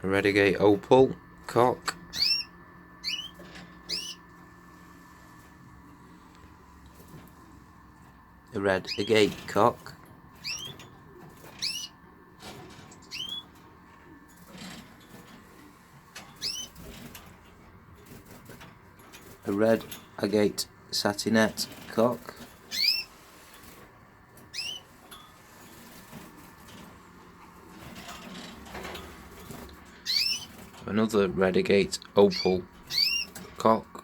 a renegade opal cock, a red agate cock, a red agate satinette cock, another red agate opal cock,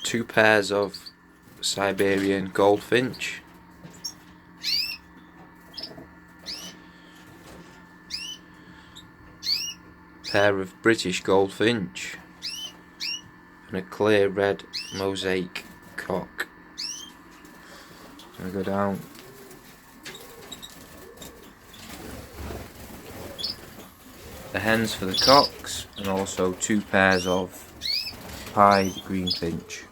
two pairs of Siberian goldfinch, pair of British goldfinch, and a clear red mosaic cock. I go down. The hens for the cocks, and also two pairs of pied greenfinch.